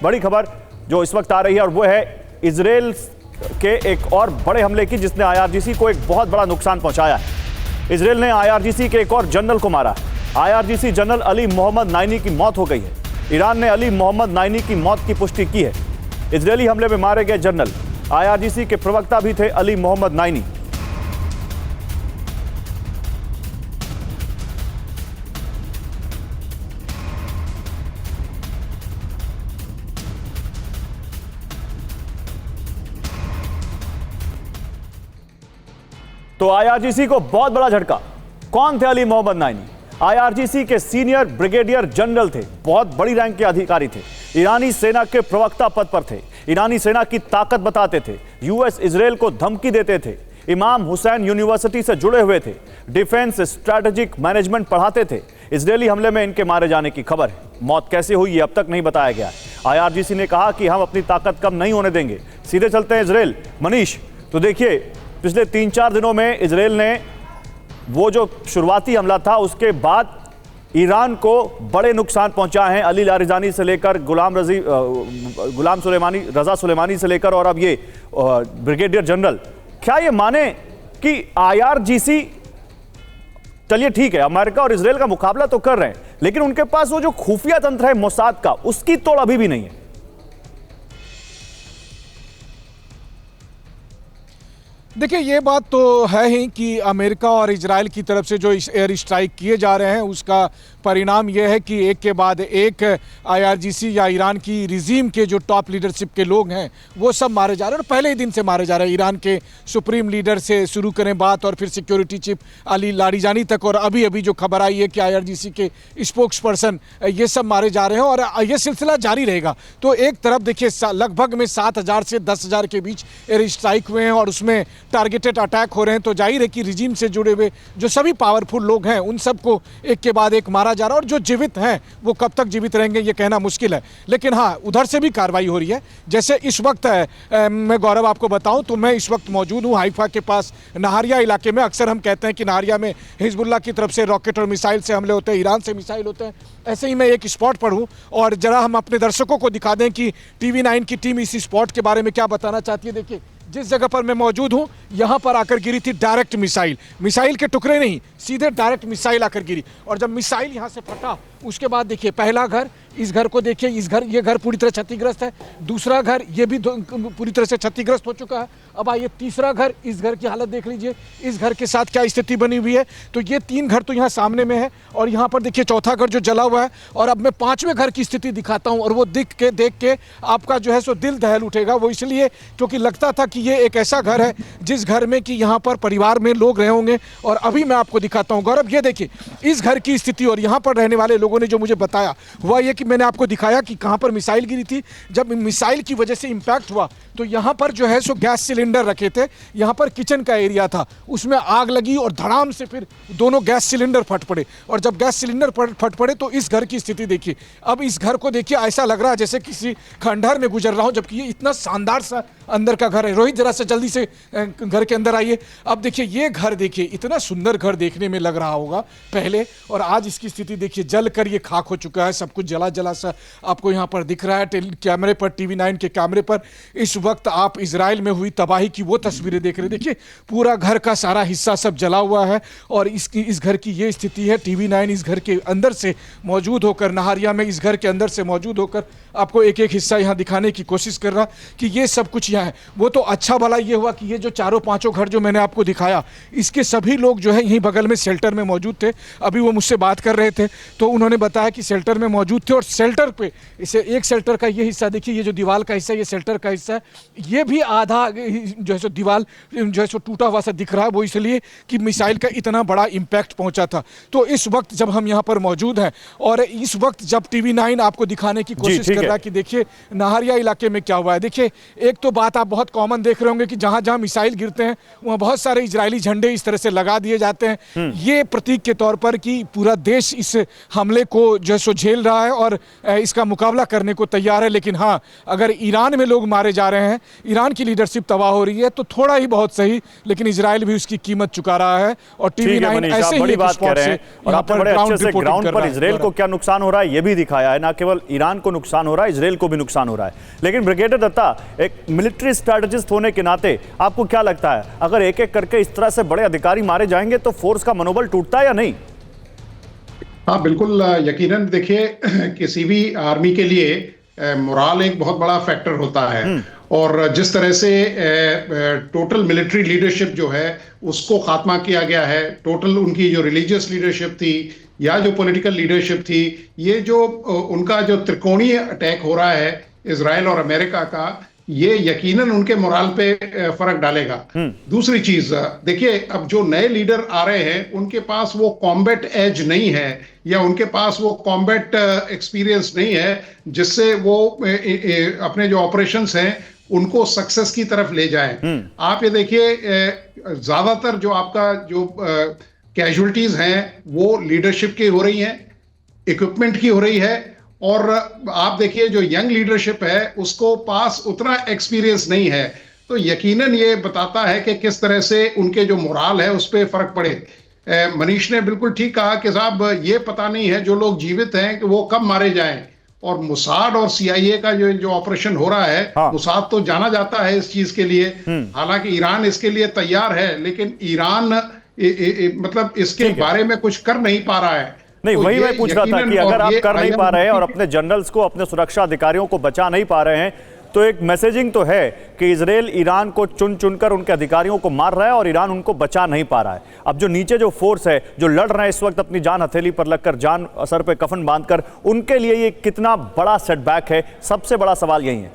बड़ी खबर जो इस वक्त आ रही है और वो है इजराइल के एक और बड़े हमले की, जिसने आईआरजीसी को एक बहुत बड़ा नुकसान पहुंचाया है। इजराइल ने आईआरजीसी के एक और जनरल को मारा। IRGC general Ali Mohammad Naini की मौत हो गई है। ईरान ने अली मोहम्मद नाइनी की मौत की पुष्टि की है। इजरायली हमले में मारे गए जनरल आईआरजीसी के प्रवक्ता भी थे, अली मोहम्मद नाइनी। तो आईआरजीसी को बहुत बड़ा झटका। कौन थे अली मोहम्मद नाइनी? आईआरजीसी के सीनियर ब्रिगेडियर जनरल थे, बहुत बड़ी रैंक के अधिकारी थे। ईरानी सेना के प्रवक्ता पद पर थे। ईरानी सेना की ताकत बताते थे। यूएस इजराइल को धमकी देते थे। इमाम हुसैन यूनिवर्सिटी से जुड़े हुए थे। डिफेंस स्ट्रैटेजिक मैनेजमेंट पढ़ाते थे। इजरायली हमले में इनके मारे जाने की खबर है। मौत कैसे हुई ये अब तक नहीं बताया गया। आईआरजीसी ने कहा कि हम अपनी ताकत कम नहीं होने देंगे। सीधे चलते हैं इजराइल। मनीष, तो देखिए पिछले 3-4 दिनों में इजराइल ने वो जो शुरुआती हमला था उसके बाद ईरान को बड़े नुकसान पहुंचाए हैं। अली लारिजानी से लेकर रजा सुलेमानी से लेकर और अब ये ब्रिगेडियर जनरल। क्या ये माने कि आईआरजीसी, चलिए ठीक है अमेरिका और इजराइल का मुकाबला तो कर रहे हैं, लेकिन उनके पास वो जो खुफिया तंत्र है मोसाद का, उसकी तोड़ अभी भी नहीं है। देखिए ये बात तो है ही कि अमेरिका और इजराइल की तरफ से जो एयर स्ट्राइक किए जा रहे हैं उसका परिणाम यह है कि एक के बाद एक आईआरजीसी या ईरान की रिजीम के जो टॉप लीडरशिप के लोग हैं वो सब मारे जा रहे हैं और पहले ही दिन से मारे जा रहे हैं। ईरान के सुप्रीम लीडर से शुरू करें बात और फिर सिक्योरिटी चीफ अली लारिजानी तक, और अभी अभी जो खबर आई है कि आईआरजीसी के स्पोक्स पर्सन, ये सब मारे जा रहे हैं और ये सिलसिला जारी रहेगा। तो एक तरफ देखिए लगभग में 7,000 से 10,000 के बीच एयर स्ट्राइक हुए हैं और उसमें टारगेटेड अटैक हो रहे हैं। तो जाहिर है कि रिजीम से जुड़े हुए जो सभी पावरफुल लोग हैं उन सबको एक के बाद एक मारा जा रहा है और जो जीवित हैं वो कब तक जीवित रहेंगे ये कहना मुश्किल है। लेकिन हाँ, उधर से भी कार्रवाई हो रही है। जैसे इस वक्त मैं गौरव आपको बताऊं तो मैं इस वक्त मौजूद हूं हाइफा के पास नहारिया इलाके में। अक्सर हम कहते हैं कि नहारिया में हिजबुल्लाह की तरफ से रॉकेट और मिसाइल से हमले होते हैं, ईरान से मिसाइल होते हैं। ऐसे ही मैं एक स्पॉट पर हूं और जरा हम अपने दर्शकों को दिखा दें कि टीवी9 की टीम इस स्पॉट के बारे में क्या बताना चाहती है। देखिए जिस जगह पर मैं मौजूद हूं यहां पर आकर गिरी थी डायरेक्ट मिसाइल के टुकड़े नहीं, सीधे डायरेक्ट मिसाइल आकर गिरी। और जब मिसाइल यहां से फटा उसके बाद देखिए पहला घर, इस घर को देखिए, ये घर पूरी तरह क्षतिग्रस्त है। दूसरा घर ये भी पूरी तरह से क्षतिग्रस्त हो चुका है। अब आइए तीसरा घर, इस घर की हालत देख लीजिए, इस घर के साथ क्या स्थिति बनी हुई है। तो ये 3 घर तो यहाँ सामने में है और यहाँ पर देखिए चौथा घर जो जला हुआ है। और अब मैं 5वें घर की स्थिति दिखाता हूँ और वो देख के आपका जो है सो दिल दहल उठेगा। वो इसलिए क्योंकि लगता था कि ये एक ऐसा घर है जिस घर में कि यहाँ पर परिवार में लोग रहे होंगे। और अभी मैं आपको दिखाता हूँ गौरव, ये देखिए इस घर की स्थिति और यहाँ पर रहने वाले लोगों ने जो मुझे बताया हुआ ये कि मैंने आपको दिखाया कि कहां पर मिसाइल गिरी थी। जब मिसाइल की वजह से इंपैक्ट हुआ तो यहां पर जो है सो गैस सिलेंडर रखे थे, यहां पर किचन का एरिया था, उसमें आग लगी और धड़ाम से फिर दोनों गैस सिलेंडर फट पड़े। और जब गैस सिलेंडर फट पड़े तो इस घर की स्थिति देखिए। अब इस घर को देखिए, ऐसा लग रहा है जैसे किसी खंडहर में गुजर रहा हूं, जबकि ये इतना शानदार सा अंदर का घर है। रोहित जरा से जल्दी से घर के अंदर आइए। अब देखिए ये घर देखिए, इतना सुंदर घर देखने में लग रहा होगा पहले, और आज इसकी स्थिति देखिए, जल कर ये खाक हो चुका है। सब कुछ जला जला सा आपको यहाँ पर दिख रहा है कैमरे पर, टीवी9 के कैमरे पर। इस वक्त आप इजराइल में हुई तबाही की वो तस्वीरें देख रहे हैं। देखिए पूरा घर का सारा हिस्सा सब जला हुआ है और इस घर की ये स्थिति है। टीवी9 इस घर के अंदर से मौजूद होकर, नहारिया में इस घर के अंदर से मौजूद होकर आपको एक एक हिस्सा यहाँ दिखाने की कोशिश कर रहा कि ये सब कुछ यहाँ है। वो तो अच्छा भला ये हुआ कि ये जो 4-5 घर जो मैंने आपको दिखाया, इसके सभी लोग जो है यहीं बगल में शेल्टर में मौजूद थे। अभी वो मुझसे बात कर रहे थे तो उन्होंने बताया कि शेल्टर में मौजूद थे और शेल्टर पे इसे एक शेल्टर का ये हिस्सा देखिए, ये जो दीवार का हिस्सा, ये शेल्टर का हिस्सा है, ये भी आधा जो है सो दीवार जो है सो टूटा हुआ सा दिख रहा है। वो इसलिए कि मिसाइल का इतना बड़ा इंपैक्ट पहुंचा था। तो इस वक्त जब हम यहाँ पर मौजूद हैं और इस वक्त जब टीवी9 आपको दिखाने की कोशिश कर रहा है कि देखिए नहारिया इलाके में क्या हुआ है। देखिए एक तो बात बात आप बहुत कॉमन देख रहे होंगे कि जहां जहां मिसाइल गिरते हैं वहां बहुत सारे इजरायली झंडे इस तरह से लगा दिए जाते हैं। ये प्रतीक के तौर पर कि पूरा देश इस हमले को जो है सो झेल रहा है और इसका मुकाबला करने को तैयार है। लेकिन हाँ, अगर ईरान में लोग मारे जा रहे हैं, ईरान की लीडरशिप तबाह हो रही है, तो थोड़ा ही बहुत सही, लेकिन इजराइल भी उसकी कीमत चुका रहा है। और टीवी 9 ऐसे ही बड़ी एक बात कह स्पॉट रहे से हैं और आपने बड़े अच्छे से ग्राउंड पर इजराइल को क्या नुकसान हो रहा है ये भी दिखाया है। ना केवल ईरान को नुकसान हो रहा है, इजराइल को भी नुकसान हो रहा है। लेकिन ब्रिगेडियर दत्ता, एक मिलिट्री स्ट्रैटेजिस्ट होने के नाते आपको क्या लगता है, अगर एक एक करके इस तरह से बड़े अधिकारी मारे जाएंगे तो फोर्स का मनोबल टूटता है या नहीं? हाँ बिल्कुल, यकीनन देखिए किसी भी आर्मी के लिए मोराल एक बहुत बड़ा फैक्टर होता है। और जिस तरह से टोटल मिलिट्री लीडरशिप जो है उसको खात्मा किया गया है, टोटल उनकी जो रिलीजियस लीडरशिप थी या जो पॉलिटिकल लीडरशिप थी, ये जो उनका जो त्रिकोणीय अटैक हो रहा है इजराइल और अमेरिका का, ये यकीनन उनके मोराल पे फर्क डालेगा। दूसरी चीज देखिए, अब जो नए लीडर आ रहे हैं उनके पास वो कॉम्बैट एज नहीं है या उनके पास वो कॉम्बैट एक्सपीरियंस नहीं है जिससे वो अपने जो ऑपरेशंस हैं उनको सक्सेस की तरफ ले जाएं। आप ये देखिए, ज्यादातर जो आपका जो कैजुअल्टीज हैं वो लीडरशिप की हो रही हैं, इक्विपमेंट की हो रही है। और आप देखिए जो यंग लीडरशिप है उसको पास उतना एक्सपीरियंस नहीं है। तो यकीनन ये बताता है कि किस तरह से उनके जो मोराल है उस पर फर्क पड़े। मनीष ने बिल्कुल ठीक कहा कि साहब ये पता नहीं है जो लोग जीवित हैं कि वो कब मारे जाएं। और मुसाद और CIA का जो ऑपरेशन हो रहा है, मुसाद तो जाना जाता है इस चीज के लिए। हालांकि ईरान इसके लिए तैयार है, लेकिन ईरान मतलब इसके बारे में कुछ कर नहीं पा रहा है। नहीं, तो वही मैं पूछ रहा था कि अगर आप कर नहीं पा रहे हैं और अपने जनरल्स को, अपने सुरक्षा अधिकारियों को बचा नहीं पा रहे हैं, तो एक मैसेजिंग तो है कि इजराइल ईरान को चुन चुनकर उनके अधिकारियों को मार रहा है और ईरान उनको बचा नहीं पा रहा है। अब जो नीचे जो फोर्स है जो लड़ रहे हैं इस वक्त अपनी जान हथेली पर लगकर, जान सर पे कफन बांधकर, उनके लिए ये कितना बड़ा सेटबैक है, सबसे बड़ा सवाल यही है।